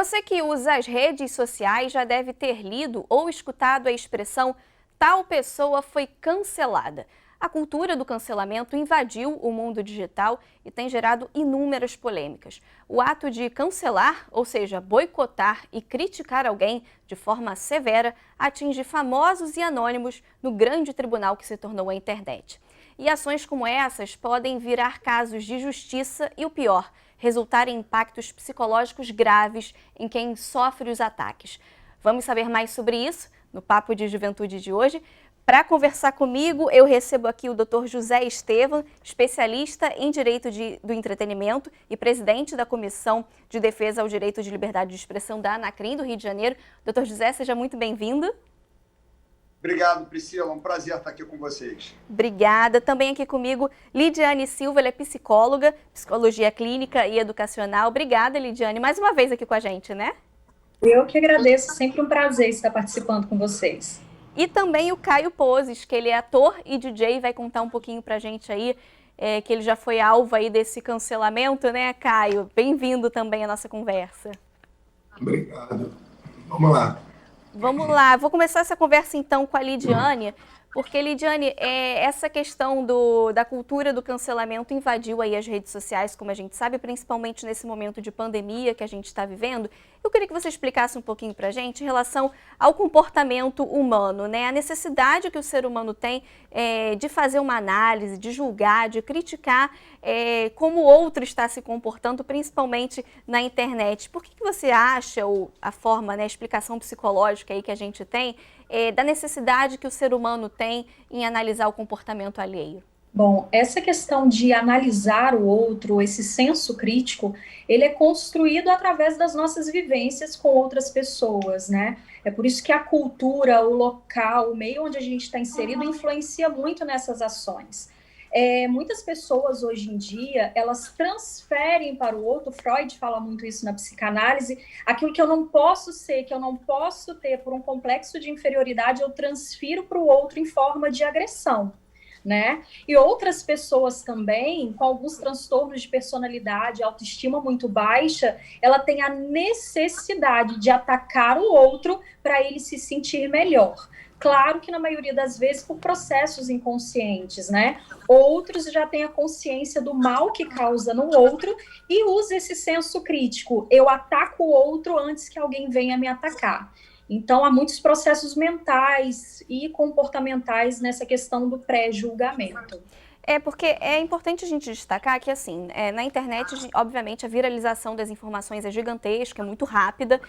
Você que usa as redes sociais já deve ter lido ou escutado a expressão "tal pessoa foi cancelada". A cultura do cancelamento invadiu o mundo digital e tem gerado inúmeras polêmicas. O ato de cancelar, ou seja, boicotar e criticar alguém de forma severa, atinge famosos e anônimos no grande tribunal que se tornou a internet. E ações como essas podem virar casos de justiça e, o pior, resultar em impactos psicológicos graves em quem sofre os ataques. Vamos saber mais sobre isso no Papo de Juventude de hoje. Para conversar comigo, eu recebo aqui o Dr. José Estevam, especialista em Direito do Entretenimento e presidente da Comissão de Defesa ao Direito de Liberdade de Expressão da Anacrim, do Rio de Janeiro. Dr. José, seja muito bem-vindo. Obrigado, Priscila. Um prazer estar aqui com vocês. Obrigada. Também aqui comigo, Lidiane Silva, ela é psicóloga, psicologia clínica e educacional. Obrigada, Lidiane, mais uma vez aqui com a gente, né? Eu que agradeço, sempre um prazer estar participando com vocês. E também o Caio Poses, que ele é ator e DJ, vai contar um pouquinho pra gente aí, que ele já foi alvo aí desse cancelamento, né, Caio? Bem-vindo também à nossa conversa. Obrigado. Vamos lá. Vamos lá, vou começar essa conversa então com a Lidiane, porque, Lidiane, essa questão da cultura do cancelamento invadiu aí as redes sociais, como a gente sabe, principalmente nesse momento de pandemia que a gente está vivendo. Eu queria que você explicasse um pouquinho para a gente em relação ao comportamento humano, né? A necessidade que o ser humano tem de fazer uma análise, de julgar, de criticar como o outro está se comportando, principalmente na internet. Por que você acha, ou a forma, né, a explicação psicológica aí que a gente tem, da necessidade que o ser humano tem em analisar o comportamento alheio? Bom, essa questão de analisar o outro, esse senso crítico, ele é construído através das nossas vivências com outras pessoas, né? É por isso que a cultura, o local, o meio onde a gente está inserido influencia muito nessas ações. Muitas pessoas hoje em dia, elas transferem para o outro, Freud fala muito isso na psicanálise, aquilo que eu não posso ser, que eu não posso ter por um complexo de inferioridade, eu transfiro para o outro em forma de agressão, né? E outras pessoas também, com alguns transtornos de personalidade, autoestima muito baixa, ela tem a necessidade de atacar o outro para ele se sentir melhor. Claro que na maioria das vezes por processos inconscientes, né? Outros já têm a consciência do mal que causa no outro e usa esse senso crítico. Eu ataco o outro antes que alguém venha me atacar. Então, há muitos processos mentais e comportamentais nessa questão do pré-julgamento. Porque é importante a gente destacar que, assim, na internet, obviamente, a viralização das informações é gigantesca, é muito rápida,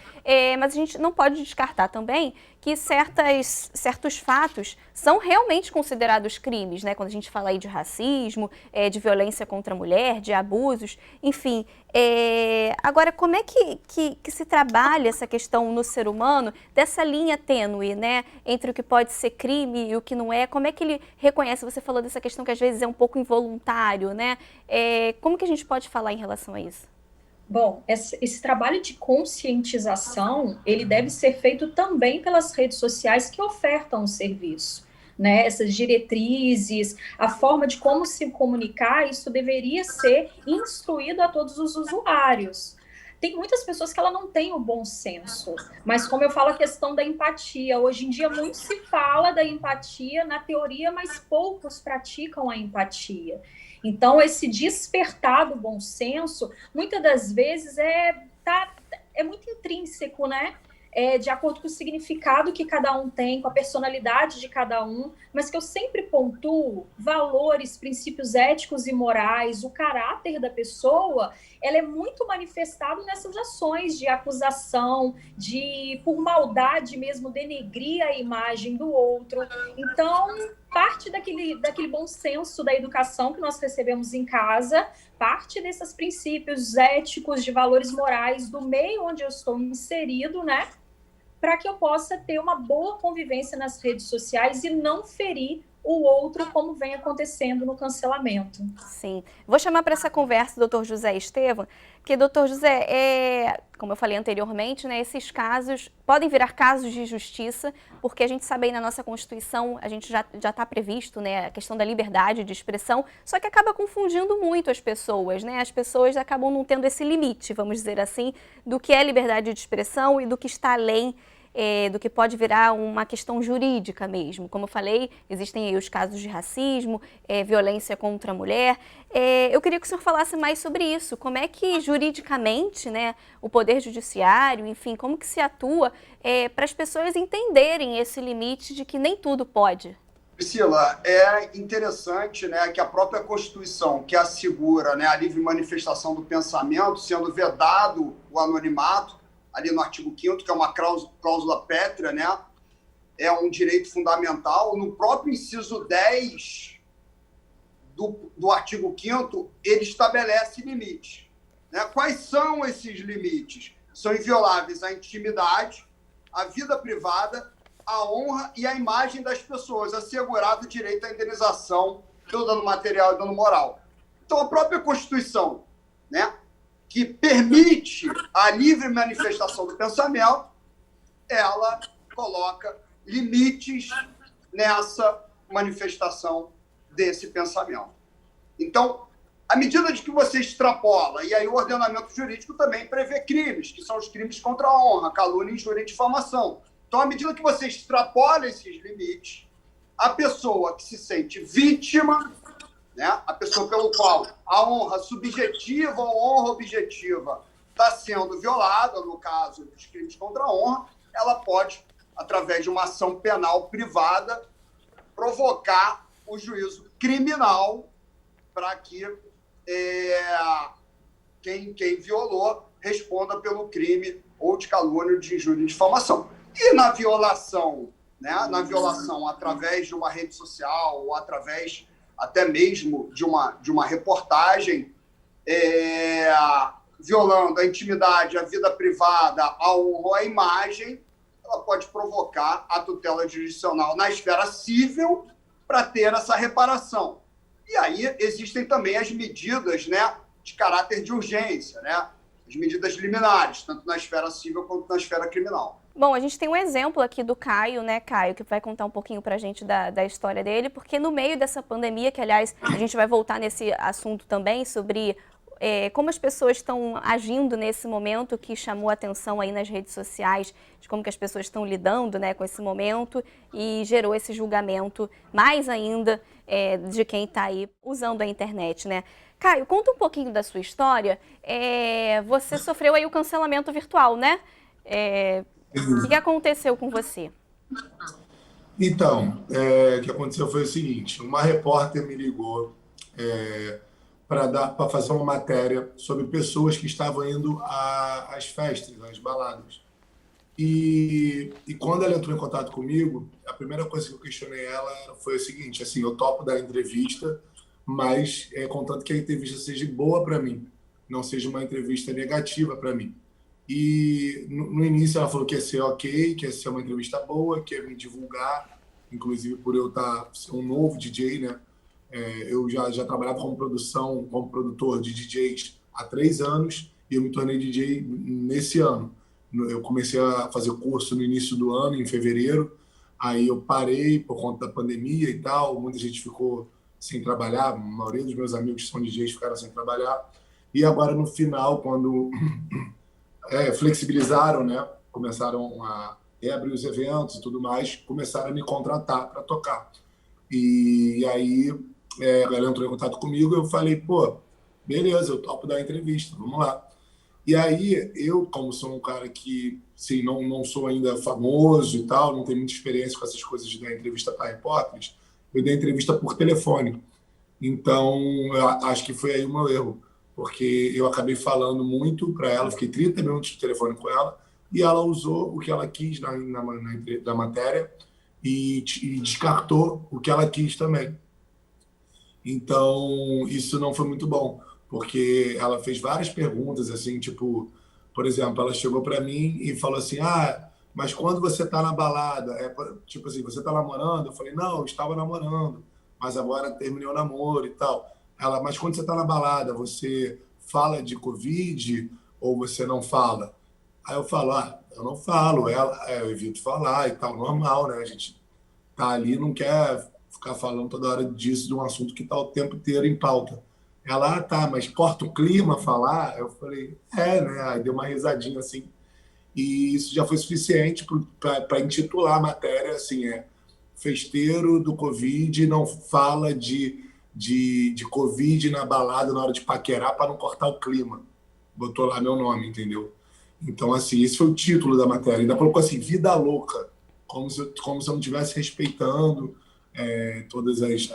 mas a gente não pode descartar também que certos fatos são realmente considerados crimes, né? Quando a gente fala aí de racismo, de violência contra a mulher, de abusos, enfim. Agora, como é que se trabalha essa questão no ser humano, dessa linha tênue, né, entre o que pode ser crime e o que não é? Como é que ele reconhece? Você falou dessa questão que às vezes é um pouco involuntário, né? Como que a gente pode falar em relação a isso? Bom, esse trabalho de conscientização, ele deve ser feito também pelas redes sociais que ofertam o serviço, né? Essas diretrizes, a forma de como se comunicar, isso deveria ser instruído a todos os usuários. Tem muitas pessoas que ela não têm o bom senso, mas como eu falo, a questão da empatia. Hoje em dia muito se fala da empatia na teoria, mas poucos praticam a empatia. Então, esse despertar do bom senso, muitas das vezes é muito intrínseco, né? De acordo com o significado que cada um tem, com a personalidade de cada um, mas que eu sempre pontuo valores, princípios éticos e morais, o caráter da pessoa, ela é muito manifestado nessas ações de acusação, de, por maldade mesmo, denegrir a imagem do outro. Então, parte daquele bom senso da educação que nós recebemos em casa, parte desses princípios éticos, de valores morais do meio onde eu estou inserido, né? Para que eu possa ter uma boa convivência nas redes sociais e não ferir o outro, como vem acontecendo no cancelamento. Sim. Vou chamar para essa conversa o doutor José Estevam, que, doutor José, como eu falei anteriormente, né, esses casos podem virar casos de justiça, porque a gente sabe aí na nossa Constituição, a gente já está previsto, né, a questão da liberdade de expressão, só que acaba confundindo muito as pessoas, né? As pessoas acabam não tendo esse limite, vamos dizer assim, do que é liberdade de expressão e do que está além do que pode virar uma questão jurídica mesmo. Como eu falei, existem aí os casos de racismo, violência contra a mulher. Eu queria que o senhor falasse mais sobre isso. Como é que juridicamente, né, o Poder Judiciário, enfim, como que se atua para as pessoas entenderem esse limite de que nem tudo pode? Priscila, é interessante, né, que a própria Constituição, que assegura, né, a livre manifestação do pensamento, sendo vedado o anonimato, ali no artigo 5º, que é uma cláusula pétrea, né? É um direito fundamental. No próprio inciso 10 do artigo 5º, ele estabelece limites. Né? Quais são esses limites? São invioláveis a intimidade, a vida privada, a honra e a imagem das pessoas, assegurado o direito à indenização pelo dano material e dano moral. Então, a própria Constituição, né, que permite a livre manifestação do pensamento, ela coloca limites nessa manifestação desse pensamento. Então, à medida de que você extrapola, e aí o ordenamento jurídico também prevê crimes, que são os crimes contra a honra, calúnia, injúria e difamação. Então, à medida que você extrapola esses limites, a pessoa que se sente vítima, né, a pessoa pelo qual a honra subjetiva ou honra objetiva está sendo violada, no caso dos crimes contra a honra, ela pode, através de uma ação penal privada, provocar o juízo criminal para que quem violou responda pelo crime ou de calúnia, de injúria e difamação. E na violação, né, através de uma rede social ou através até mesmo de uma reportagem, violando a intimidade, a vida privada, a honra ou a imagem, ela pode provocar a tutela jurisdicional na esfera civil para ter essa reparação. E aí existem também as medidas, né, de caráter de urgência, né, as medidas liminares, tanto na esfera civil quanto na esfera criminal. Bom, a gente tem um exemplo aqui do Caio, né, Caio, que vai contar um pouquinho pra gente da história dele, porque no meio dessa pandemia, que aliás a gente vai voltar nesse assunto também, sobre como as pessoas estão agindo nesse momento, que chamou a atenção aí nas redes sociais, de como que as pessoas estão lidando, né, com esse momento, e gerou esse julgamento, mais ainda, de quem está aí usando a internet, né. Caio, conta um pouquinho da sua história. Você sofreu aí o cancelamento virtual, né? O que aconteceu com você? Então, o que aconteceu foi o seguinte: uma repórter me ligou para fazer uma matéria sobre pessoas que estavam indo às festas, às baladas. E quando ela entrou em contato comigo, a primeira coisa que eu questionei ela foi o seguinte: assim, eu topo dar entrevista, mas contanto que a entrevista seja boa para mim, não seja uma entrevista negativa para mim. E no início ela falou que ia ser ok, que ia ser uma entrevista boa, que ia me divulgar, inclusive por eu ser um novo DJ, né? Eu já trabalhava como produtor de DJs há 3 anos e eu me tornei DJ nesse ano. Eu comecei a fazer curso no início do ano, em fevereiro, aí eu parei por conta da pandemia e tal, muita gente ficou sem trabalhar, a maioria dos meus amigos que são DJs ficaram sem trabalhar, e agora no final, quando flexibilizaram, né? Começaram a reabrir os eventos e tudo mais, começaram a me contratar para tocar. E aí ela entrou em contato comigo, eu falei, pô, beleza, eu topo dar entrevista, vamos lá. E aí eu, como sou um cara que, sim, não sou ainda famoso e tal, não tenho muita experiência com essas coisas de dar entrevista para repórteres, eu dei entrevista por telefone. Então, eu acho que foi aí o meu erro, porque eu acabei falando muito para ela, fiquei 30 minutos de telefone com ela, e ela usou o que ela quis na matéria e descartou o que ela quis também. Então, isso não foi muito bom, porque ela fez várias perguntas, assim, tipo, por exemplo, ela chegou para mim e falou assim, mas quando você está na balada, tipo assim, você está namorando? Eu falei, não, eu estava namorando, mas agora terminei o namoro e tal. Ela, mas quando você está na balada, você fala de Covid ou você não fala? Aí eu falo, eu não falo, eu evito falar e tal, normal, né? A gente tá ali, não quer ficar falando toda hora disso, de um assunto que está o tempo inteiro em pauta. Ela, tá, mas corta o clima falar? Eu falei, né? Aí deu uma risadinha assim. E isso já foi suficiente para intitular a matéria, assim, festeiro do Covid não fala de Covid na balada na hora de paquerar para não cortar o clima. Botou lá meu nome, entendeu? Então, assim, esse foi o título da matéria. Ainda colocou assim, vida louca, como se eu não estivesse respeitando todas as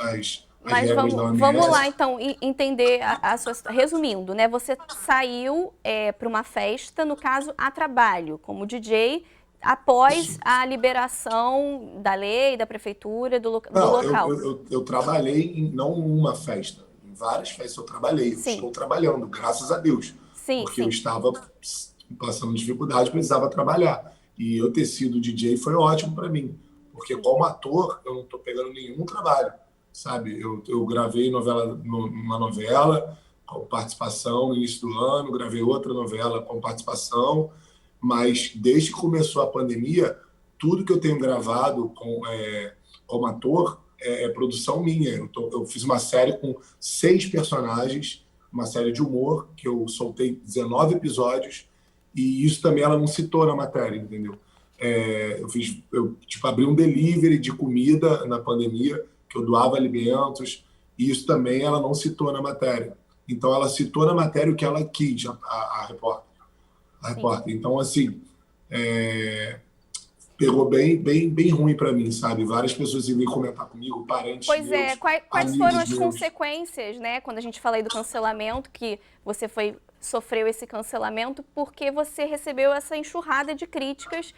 Mas regras da vamos lá, OMS. então, entender a sua... Resumindo, né? Você saiu para uma festa, no caso, a trabalho, como DJ, após a liberação da lei, da prefeitura, do Não, local. eu trabalhei não uma festa, em várias festas eu trabalhei. Eu Sim, estou trabalhando, graças a Deus, sim, porque eu sim. estava passando dificuldade, precisava trabalhar. E eu ter sido DJ foi ótimo para mim, porque como ator eu não estou pegando nenhum trabalho, sabe? Eu gravei uma novela com participação no início do ano, gravei outra novela com participação, mas desde que começou a pandemia, tudo que eu tenho gravado como ator é produção minha. Eu fiz uma série com 6 personagens, uma série de humor, que eu soltei 19 episódios, e isso também ela não citou na matéria, entendeu? Eu abri um delivery de comida na pandemia, que eu doava alimentos, e isso também ela não citou na matéria. Então ela citou na matéria o que ela quis, a repórter. Então, assim, pegou bem ruim para mim, sabe? Várias pessoas vêm comentar comigo, parentes Pois é, meus, quais foram amigos as meus. consequências, né? Quando a gente fala aí do cancelamento, que você sofreu esse cancelamento porque você recebeu essa enxurrada de críticas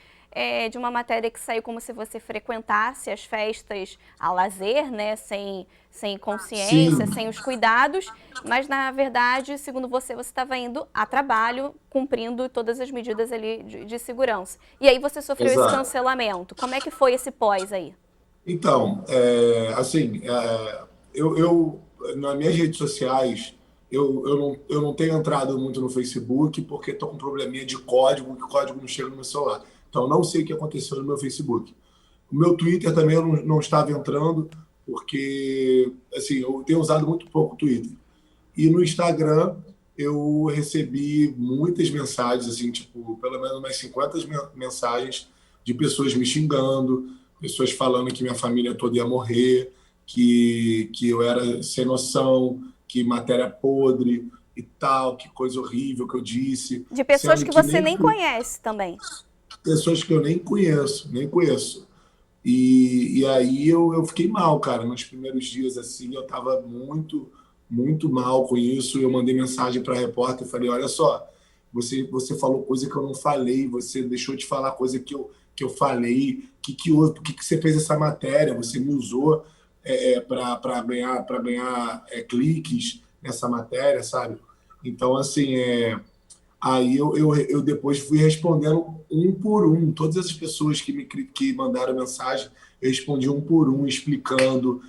de uma matéria que saiu como se você frequentasse as festas a lazer, né? Sem consciência, Sim, sem os cuidados, mas na verdade, segundo você estava indo a trabalho, cumprindo todas as medidas ali de segurança. E aí você sofreu esse exato. cancelamento. Como é que foi esse pós aí? Então, assim, nas minhas redes sociais, eu não tenho entrado muito no Facebook porque estou com um probleminha de código, que o código não chega no meu celular. Então, eu não sei o que aconteceu no meu Facebook. O meu Twitter também eu não estava entrando, porque assim, eu tenho usado muito pouco o Twitter. E no Instagram eu recebi muitas mensagens, assim, tipo, pelo menos umas 50 mensagens de pessoas me xingando, pessoas falando que minha família toda ia morrer, que eu era sem noção, que matéria podre e tal, que coisa horrível que eu disse, De pessoas sendo que que você nem nem conhece também. pessoas que eu nem conheço. E aí eu fiquei mal, cara. Nos primeiros dias, assim, eu tava muito mal com isso. Eu mandei mensagem para a repórter e falei, olha só, você falou coisa que eu não falei, você deixou de falar coisa que eu falei, por que você fez essa matéria? Você me usou para ganhar cliques nessa matéria, sabe? Então, assim, aí eu depois fui respondendo um por um. Todas essas pessoas que mandaram mensagem, eu respondi um por um, explicando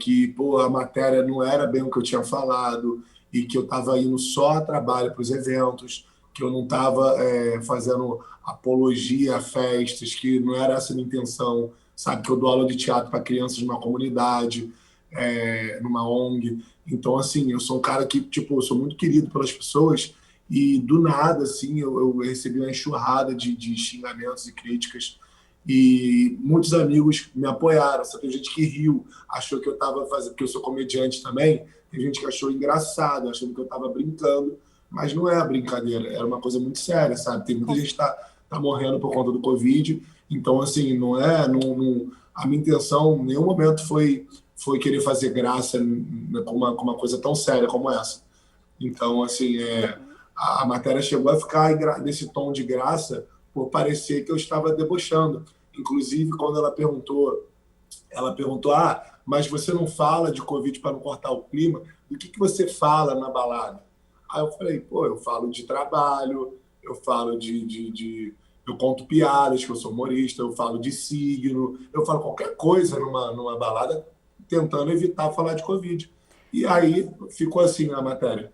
que pô, a matéria não era bem o que eu tinha falado e que eu estava indo só a trabalho para os eventos, que eu não estava fazendo apologia a festas, que não era essa a minha intenção, sabe? Que eu dou aula de teatro para crianças numa comunidade, numa ONG. Então, assim, eu sou um cara que, tipo, eu sou muito querido pelas pessoas e do nada, assim, eu recebi uma enxurrada de xingamentos e críticas. E muitos amigos me apoiaram. Só tem gente que riu, achou que eu estava fazendo, que eu sou comediante também. Tem gente que achou engraçado, achando que eu estava brincando. Mas não é brincadeira, era uma coisa muito séria, sabe? Tem muita gente que tá morrendo por conta do Covid. Então, assim, a minha intenção em nenhum momento foi querer fazer graça com uma coisa tão séria como essa. Então, assim, a matéria chegou a ficar nesse tom de graça por parecer que eu estava debochando. Inclusive, quando ela perguntou, mas você não fala de Covid para não cortar o clima? Do que você fala na balada? Aí eu falei, pô, eu falo de trabalho, eu falo Eu conto piadas, que eu sou humorista, eu falo de signo, eu falo qualquer coisa numa balada, tentando evitar falar de Covid. E aí ficou assim a matéria.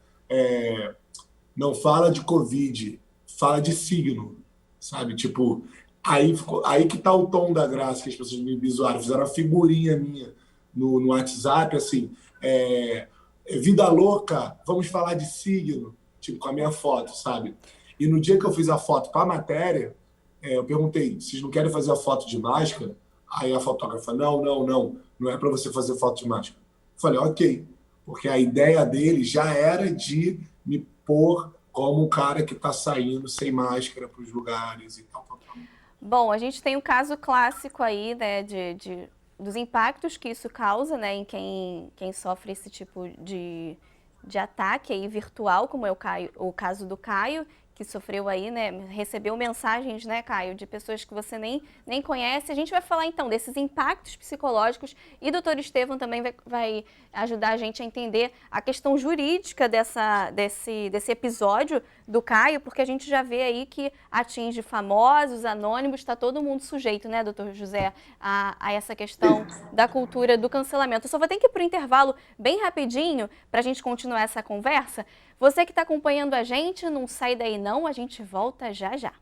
Não fala de Covid, fala de signo, sabe? Tipo, aí que tá o tom da graça que as pessoas me zoaram. Fizeram uma figurinha minha no WhatsApp, assim, vida louca, vamos falar de signo, tipo, com a minha foto, sabe? E no dia que eu fiz a foto para a matéria, eu perguntei, vocês não querem fazer a foto de máscara? Aí a fotógrafa, não é para você fazer foto de máscara. Eu falei, ok, porque a ideia dele já era de me pôr como um cara que está saindo sem máscara para os lugares e tal. Bom, a gente tem um caso clássico aí, né, dos impactos que isso causa, né, em quem sofre esse tipo de ataque aí virtual, como é o caso do Caio, que sofreu aí, né, recebeu mensagens, né, Caio, de pessoas que você nem conhece. A gente vai falar então desses impactos psicológicos e o doutor Estevão também vai ajudar a gente a entender a questão jurídica desse episódio do Caio, porque a gente já vê aí que atinge famosos, anônimos, está todo mundo sujeito, né, doutor José, a essa questão da cultura do cancelamento. Eu só vou ter que ir para o intervalo bem rapidinho para a gente continuar essa conversa. Você que está acompanhando a gente, não sai daí não, a gente volta já já.